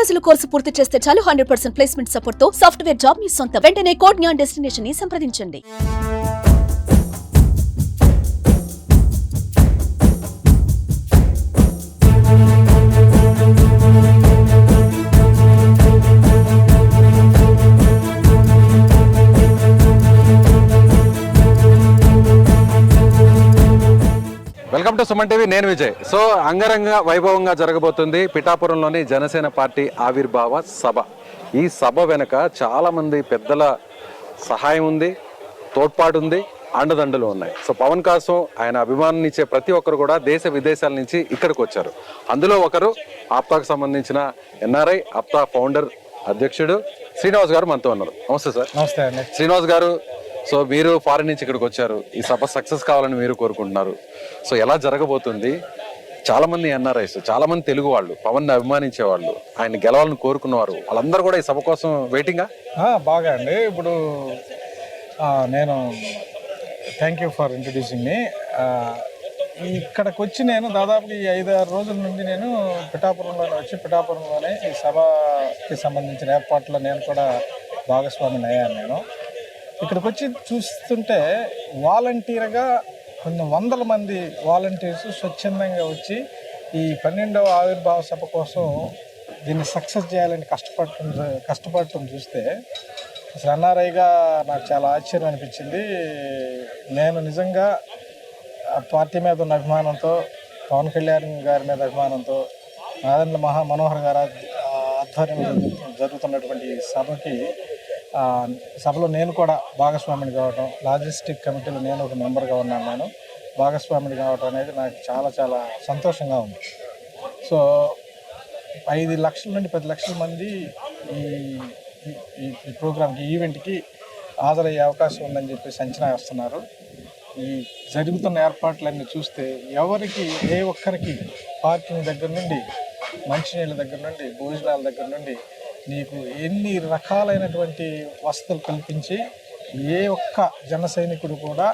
రోజుల కోర్సు పూర్తి చేస్తే చాలు 100% ప్లేస్మెంట్ సపోర్ట్ తో సాఫ్ట్వేర్ జాబ్ మీ సొంతం. వెంటనే కోడ్ జ్ఞాన్ డెస్టినేషన్ ని సంప్రదించండి. Welcome to Suman TV. నేను విజయ్. సో అంగరంగ వైభవంగా జరగబోతుంది పిఠాపురంలోని జనసేన పార్టీ ఆవిర్భావ సభ. ఈ సభ వెనుక చాలా మంది పెద్దల సహాయం ఉంది, తోడ్పాటు ఉంది, అండదండలు ఉన్నాయి. సో పవన్ కోసం ఆయన అభిమానించే ప్రతి ఒక్కరు కూడా దేశ విదేశాల నుంచి ఇక్కడికి వచ్చారు. అందులో ఒకరు ఆప్తాకు సంబంధించిన ఎన్ఆర్ఐ ఆప్తా ఫౌండర్ అధ్యక్షుడు శ్రీనివాస్ గారు మనతో ఉన్నారు. నమస్తే సార్. నమస్తే అండి. శ్రీనివాస్ గారు, సో మీరు ఫారిన్ నుంచి ఇక్కడికి వచ్చారు, ఈ సభ సక్సెస్ కావాలని మీరు కోరుకుంటున్నారు. సో ఎలా జరగబోతుంది? చాలా మంది ఎన్ఆర్ఐస్, చాలా మంది తెలుగు వాళ్ళు, పవన్ అభిమానించే వాళ్ళు, ఆయన గెలవాలని కోరుకున్నవారు, వాళ్ళందరూ కూడా ఈ సభ కోసం వెయిటింగా? బాగా అండి. ఇప్పుడు నేను థ్యాంక్ యూ ఫర్ ఇంట్రడ్యూసింగ్ మీ. ఇక్కడికి వచ్చి నేను దాదాపు ఈ 5-6 రోజుల నుండి నేను పిఠాపురంలోనే ఈ సభకి సంబంధించిన ఏర్పాట్లో నేను కూడా భాగస్వామిని అయ్యాను. నేను ఇక్కడికి వచ్చి చూస్తుంటే వాలంటీర్గా కొన్ని వందల మంది వాలంటీర్స్ స్వచ్ఛందంగా వచ్చి ఈ 12వ ఆవిర్భావ సభ కోసం దీన్ని సక్సెస్ చేయాలని కష్టపడటం చూస్తే అసలు ఎన్ఆర్ఐగా నాకు చాలా ఆశ్చర్యం అనిపించింది. నేను నిజంగా పార్టీ మీద ఉన్న అభిమానంతో, పవన్ కళ్యాణ్ గారి మీద అభిమానంతో, నాదెండ్ల మనోహర్ గారి ఆధ్వర్యంలో జరుగుతున్నటువంటి సభలో నేను కూడా భాగస్వామిని కావటం, లాజిస్టిక్ కమిటీలో నేను ఒక మెంబర్గా ఉన్నాను. నేను భాగస్వామిని కావటం అనేది నాకు చాలా చాలా సంతోషంగా ఉంది. సో 5 లక్షల నుండి 10 లక్షల మంది ఈ ప్రోగ్రామ్కి, ఈవెంట్కి హాజరయ్యే అవకాశం ఉందని చెప్పేసి అంచనా వేస్తున్నారు. ఈ జరుగుతున్న ఏర్పాట్లన్నీ చూస్తే ఎవరికి, ఏ ఒక్కరికి పార్కింగ్ దగ్గర నుండి, మంచినీళ్ళ దగ్గర నుండి, భోజనాల దగ్గర నుండి నీకు ఎన్ని రకాలైనటువంటి వసతులు కల్పించి ఏ ఒక్క జన సైనికుడు కూడా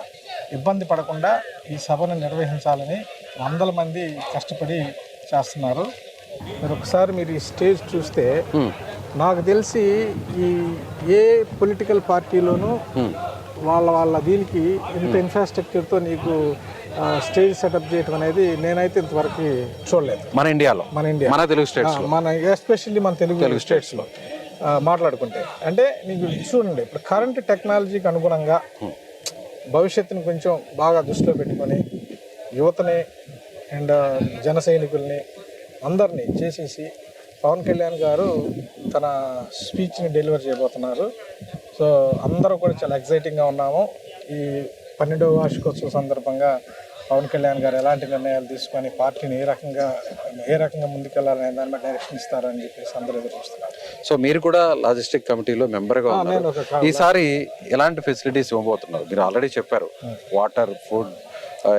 ఇబ్బంది పడకుండా ఈ సభను నిర్వహించాలని వందల మంది కష్టపడి చేస్తున్నారు. మీరు ఒకసారి మీరు ఈ స్టేజ్ చూస్తే నాకు తెలిసి ఏ పొలిటికల్ పార్టీలోనూ వాళ్ళ దీనికి ఇంత ఇన్ఫ్రాస్ట్రక్చర్తో నీకు స్టేజ్ సెటప్ చేయడం అనేది నేనైతే ఇంతవరకు చూడలేదు మన ఇండియాలో, మన తెలుగు స్టేట్స్, ఎస్పెషల్లీ మన తెలుగు స్టేట్స్లో మాట్లాడుకుంటే. అంటే నీకు చూడండి, ఇప్పుడు కరెంట్ టెక్నాలజీకి అనుగుణంగా భవిష్యత్తుని కొంచెం బాగా దృష్టిలో పెట్టుకొని యువతని అండ్ జన సైనికుల్ని అందరినీ చేసేసి పవన్ కళ్యాణ్ గారు తన స్పీచ్ని డెలివర్ చేయబోతున్నారు. సో అందరూ కూడా చాలా ఎక్సైటింగ్గా ఉన్నాము. ఈ 12వ వార్షికోత్సవం సందర్భంగా పవన్ కళ్యాణ్ గారు ఎలాంటి నిర్ణయాలు తీసుకొని పార్టీని ఏ రకంగా ముందుకెళ్లాలనే దాని మీద డైరెక్షన్ ఇస్తారని చెప్పేసి అందరూ ఎదురు చూస్తున్నారు. సో మీరు కూడా లాజిస్టిక్ కమిటీలో మెంబర్గా ఉన్నారు. ఈసారి ఎలాంటి ఫెసిలిటీస్ ఇవ్వబోతున్నారు? మీరు ఆల్రెడీ చెప్పారు, వాటర్, ఫుడ్,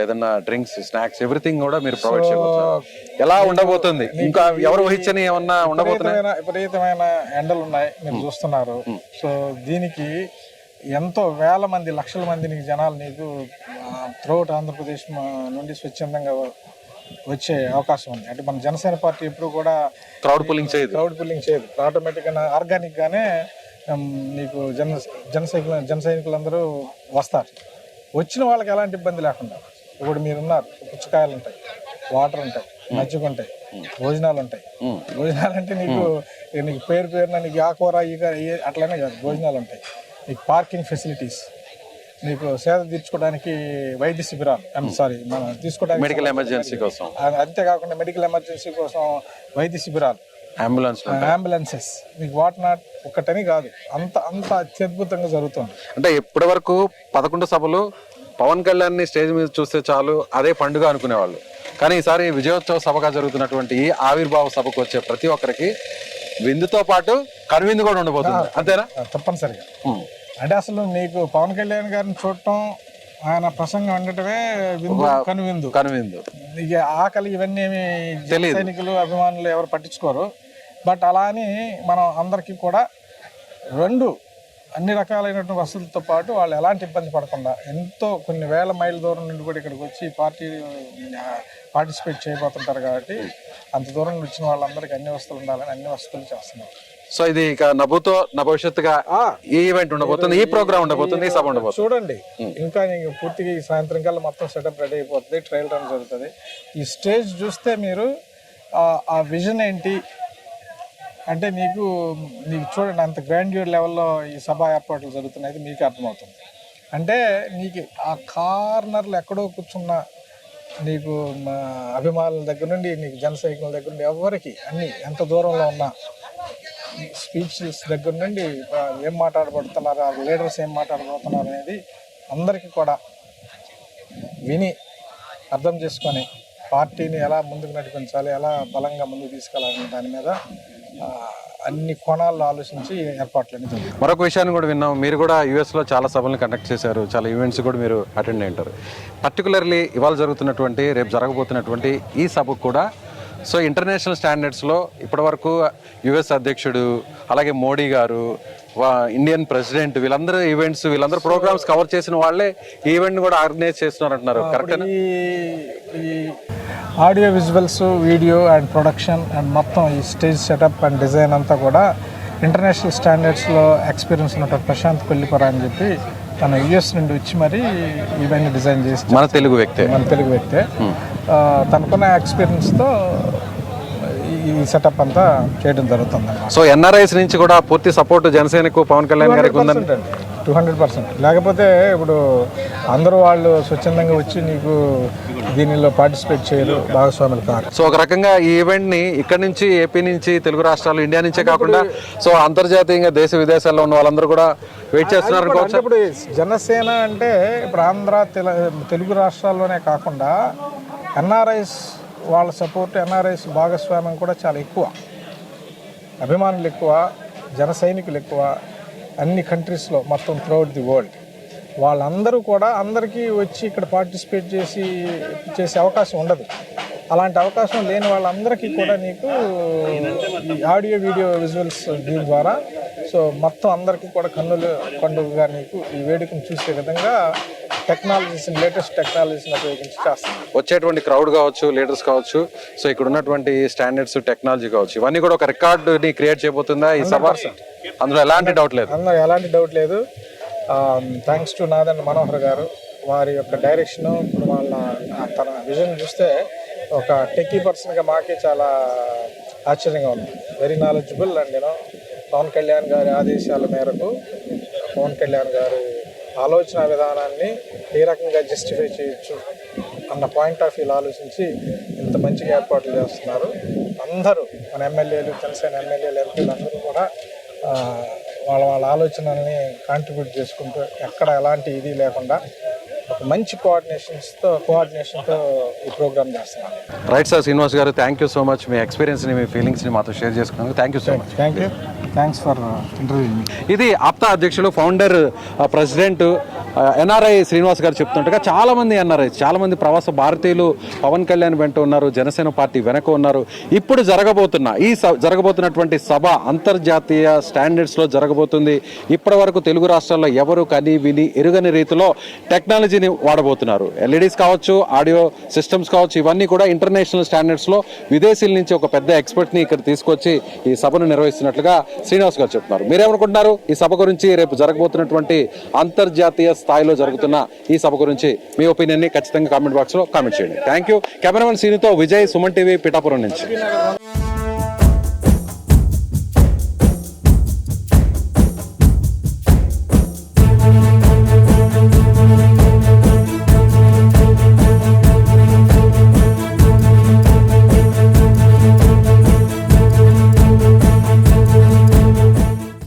ఏదన్నా డ్రింక్స్, స్నాక్స్, ఎవ్రీథింగ్ కూడా మీరు ప్రొవైడ్ చేయబోతున్నారు. ఎలా ఉండబోతుంది? ఇంకా ఎవరు వహించని ఏమన్నా ఉండబోతున్నాయి? విపరీతమైన ఎండలు ఉన్నాయి, మీరు చూస్తున్నారు. సో దీనికి ఎంతో వేల మంది, లక్షల మంది జనాలు నీకు త్రూఅవుట్ ఆంధ్రప్రదేశ్ నుండి స్వచ్ఛందంగా వచ్చే అవకాశం ఉంది. అంటే మన జనసేన పార్టీ ఎప్పుడు కూడా క్రౌడ్ పుల్లింగ్ చేయదు. ఆటోమేటిక్గా ఆర్గానిక్గానే నీకు జన సైనికులందరూ వస్తారు. వచ్చిన వాళ్ళకి ఎలాంటి ఇబ్బంది లేకుండా. ఇప్పుడు మీరున్నారు, పుచ్చకాయలు ఉంటాయి, వాటర్ ఉంటాయి, మజ్జిగ ఉంటాయి, భోజనాలు ఉంటాయి. భోజనాలు అంటే నీకు పేరున నీకు ఆ కూర అట్లనే కాదు, భోజనాలు ఉంటాయి. నీకు పార్కింగ్ ఫెసిలిటీస్, నీకు సేద తీర్చుకోవడానికి వైద్య శిబిరాలు, మనం తీసుకోవడానికి మెడికల్ ఎమర్జెన్సీ కోసం, అంతేకాకుండా మెడికల్ ఎమర్జెన్సీ కోసం వైద్య శిబిరాలు, అంబులెన్సెస్, మీకు వాట్ నాట్ ఒక్కటని కాదు, అంత అత్యద్భుతంగా జరుగుతుంది. అంటే ఇప్పటి వరకు 11 సభలు పవన్ కళ్యాణ్ ని స్టేజ్ మీద చూస్తే చాలు అదే పండుగ అనుకునేవాళ్ళు. కానీ ఈసారి విజయోత్సవ సభగా జరుగుతున్నటువంటి ఈ ఆవిర్భావ సభకు వచ్చే ప్రతి ఒక్కరికి విందుతో పాటు కనువిందు కూడా ఉండబోతుంది. అంతేనా? తప్పనిసరిగా. అంటే అసలు నీకు పవన్ కళ్యాణ్ గారిని చూడటం, ఆయన ప్రసంగం ఉండటమే కనువిందు. ఇక ఆకలి ఇవన్నీ సైనికులు, అభిమానులు ఎవరు పట్టించుకోరు. బట్ అలా అని మనం అందరికీ కూడా 2 అన్ని రకాలైనటువంటి వసతులతో పాటు వాళ్ళు ఎలాంటి ఇబ్బంది పడకుండా ఎంతో కొన్ని వేల మైళ్ళ దూరం నుండి కూడా ఇక్కడికి వచ్చి పార్టిసిపేట్ చేయబోతుంటారు కాబట్టి అంత దూరం నుండి వచ్చిన వాళ్ళందరికీ అన్ని వసతులు ఉండాలని అన్ని వసతులు చేస్తున్నారు. సో ఇది ఇక నభూతో భవిష్యత్తుగా ఈ ఈవెంట్ ఉండబోతుంది, ఈ ప్రోగ్రామ్ ఉండబోతుంది, ఈ సభ ఉండబోతుంది. చూడండి ఇంకా పూర్తిగా ఈ సాయంత్రం కల్లా మొత్తం సెటప్ రెడీ అయిపోతుంది, ట్రయల్ రన్ జరుగుతుంది. ఈ స్టేజ్ చూస్తే మీరు ఆ విజన్ ఏంటి అంటే మీకు చూడండి అంత గ్రాండ్యూర్ లెవెల్లో ఈ సభ ఏర్పాట్లు జరుగుతున్నాయి, మీకు అర్థమవుతుంది. అంటే నీకు ఆ కార్నర్లు ఎక్కడో కూర్చున్న నీకు అభిమానుల దగ్గర నుండి నీకు జన సైనికుల దగ్గర నుండి ఎవరికి అన్ని ఎంత దూరంలో ఉన్న స్పీచెస్ దగ్గర నుండి ఏం మాట్లాడబడుతున్నారు, ఆ లీడర్స్ ఏం మాట్లాడబోతున్నారు అనేది అందరికీ కూడా విని అర్థం చేసుకొని పార్టీని ఎలా ముందుకు నడిపించాలి, ఎలా బలంగా ముందుకు తీసుకెళ్ళాలనే దాని మీద అన్ని కోణాల్లో ఆలోచించి ఏర్పాట్లన్నీ జరుగుతాయి. మరొక విషయాన్ని కూడా విన్నాం, మీరు కూడా యూఎస్లో చాలా సభలను కండక్ట్ చేశారు, చాలా ఈవెంట్స్ కూడా మీరు అటెండ్ అయి ఉంటారు. పర్టికులర్లీ ఇవాళ జరుగుతున్నటువంటి రేపు జరగబోతున్నటువంటి ఈ సభకు కూడా సో ఇంటర్నేషనల్ స్టాండర్డ్స్లో ఇప్పటివరకు యుఎస్ అధ్యక్షుడు, అలాగే మోడీ గారు, ఇండియన్ ప్రెసిడెంట్, వీళ్ళందరూ ఈవెంట్స్, వీళ్ళందరూ ప్రోగ్రామ్స్ కవర్ చేసిన వాళ్ళే ఈ ఈవెంట్ కూడా ఆర్గనైజ్ చేస్తున్నారు అంటున్నారు. కరెక్ట్? ఈ audio visuals, video and production and మొత్తం ఈ స్టేజ్ సెటప్ అండ్ డిజైన్ అంతా కూడా ఇంటర్నేషనల్ స్టాండర్డ్స్లో ఎక్స్పీరియన్స్ ఉన్నటువంటి ప్రశాంత్ కొల్లిపర అని చెప్పి తన యుఎస్ నుండి వచ్చి మరి ఇవన్నీ డిజైన్ చేసి మన తెలుగు వ్యక్తే తనకున్న ఎక్స్పీరియన్స్తో ఈ సెటప్ అంతా చేయడం జరుగుతుంది. సో ఎన్ఆర్ఐస్ నుంచి కూడా పూర్తి సపోర్ట్ జనసేనకు, పవన్ కళ్యాణ్ గారికి ఉందండి. 200%. లేకపోతే ఇప్పుడు అందరూ వాళ్ళు స్వచ్ఛందంగా వచ్చి నీకు దీనిలో పార్టిసిపేట్ చేయరు, భాగస్వాములు కాదు. సో ఒక రకంగా ఈ ఈవెంట్ ని ఇక్కడ నుంచి, ఏపీ నుంచి, తెలుగు రాష్ట్రాలు, ఇండియా నుంచే కాకుండా సో అంతర్జాతీయంగా దేశ విదేశాల్లో ఉన్న వాళ్ళందరూ కూడా వెయిట్ చేస్తున్నారు. ఇప్పుడు జనసేన అంటే ఇప్పుడు ఆంధ్ర, తెలుగు రాష్ట్రాల్లోనే కాకుండా ఎన్ఆర్ఐస్ వాళ్ళ సపోర్ట్, ఎన్ఆర్ఐస్ భాగస్వామ్యం కూడా చాలా ఎక్కువ, అభిమానులు ఎక్కువ, జన సైనికులు ఎక్కువ అన్ని కంట్రీస్లో మొత్తం త్రూఅవుట్ ది వరల్డ్. వాళ్ళందరూ కూడా అందరికీ వచ్చి ఇక్కడ పార్టిసిపేట్ చేసే అవకాశం ఉండదు. అలాంటి అవకాశం లేని వాళ్ళందరికీ కూడా నీకు ఈ ఆడియో, వీడియో, విజువల్స్ దీని ద్వారా సో మొత్తం అందరికీ కూడా కన్నులుగా నీకు ఈ వేడుకను చూసే విధంగా లేటెస్ట్ టెక్నాలజీస్ని ఉపయోగించి చేస్తాం. వచ్చేటువంటి క్రౌడ్ కావచ్చు, లీడర్స్ కావచ్చు, సో ఇక్కడ ఉన్నటువంటి స్టాండర్డ్స్, టెక్నాలజీ కావచ్చు, ఇవన్నీ కూడా ఒక రికార్డుని క్రియేట్ చేయబోతుందా ఈ సభ? అందులో ఎలాంటి డౌట్ లేదు. థ్యాంక్స్ టు నాదెండ్ల మనోహర్ గారు, వారి యొక్క డైరెక్షన్, తన విజన్ చూస్తే ఒక టెక్కీ పర్సన్గా మాకే చాలా ఆశ్చర్యంగా ఉంది. Very knowledgeable. And Pawan Kalyan గారి ఆదేశాల మేరకు పవన్ కళ్యాణ్ గారి ఆలోచన విధానాన్ని ఏ రకంగా జస్టిఫై చేయొచ్చు అన్న పాయింట్ ఆఫ్ వ్యూలో ఆలోచించి ఇంత మంచిగా ఏర్పాట్లు చేస్తున్నారు. అందరూ మన ఎమ్మెల్యేలు, జనసేన ఎమ్మెల్యేలు, ఎంపీలు అందరూ కూడా వాళ్ళ ఆలోచనల్ని కాంట్రిబ్యూట్ చేసుకుంటూ ఎక్కడ ఎలాంటి ఇది లేకుండా ఒక మంచి కోఆర్డినేషన్తో ఈ ప్రోగ్రామ్ చేస్తున్నాను. Right sir. Srinivas garu, thank you so much. మీ ఎక్స్పీరియన్స్ని, మీ ఫీలింగ్స్ని మాతో షేర్ చేసుకున్నాను. Thank you so much. Thanks for interview. ఇది ఆప్తా అధ్యక్షులు, ఫౌండర్, ప్రెసిడెంట్ ఎన్ఆర్ఐ శ్రీనివాస్ గారు చెప్తుండగా చాలామంది ఎన్ఆర్ఐ, చాలామంది ప్రవాస భారతీయులు పవన్ కళ్యాణ్ వెంట ఉన్నారు, జనసేన పార్టీ వెనక ఉన్నారు. ఇప్పుడు జరగబోతున్నటువంటి సభ అంతర్జాతీయ స్టాండర్డ్స్లో జరగబోతుంది. ఇప్పటి వరకు తెలుగు రాష్ట్రాల్లో ఎవరు కని విని ఎరుగని రీతిలో టెక్నాలజీని వాడబోతున్నారు. ఎల్ఈడీస్ కావచ్చు, ఆడియో సిస్టమ్స్ కావచ్చు, ఇవన్నీ కూడా ఇంటర్నేషనల్ స్టాండర్డ్స్లో విదేశీల నుంచి ఒక పెద్ద ఎక్స్పర్ట్ని ఇక్కడ తీసుకొచ్చి ఈ సభను నిర్వహిస్తున్నట్లుగా శ్రీనివాస్ గారు చెప్తున్నారు. మీరేమనుకుంటున్నారు ఈ సభ గురించి? రేపు జరగబోతున్నటువంటి అంతర్జాతీయ స్థాయిలో జరుగుతున్న ఈ సభ గురించి మీ ఒపీనియన్ని ఖచ్చితంగా కామెంట్ బాక్స్లో కామెంట్ చేయండి. Thank you. కెమెరామెన్ సీనుతో విజయ్, సుమన్ టీవీ, పిఠాపురం నుంచి.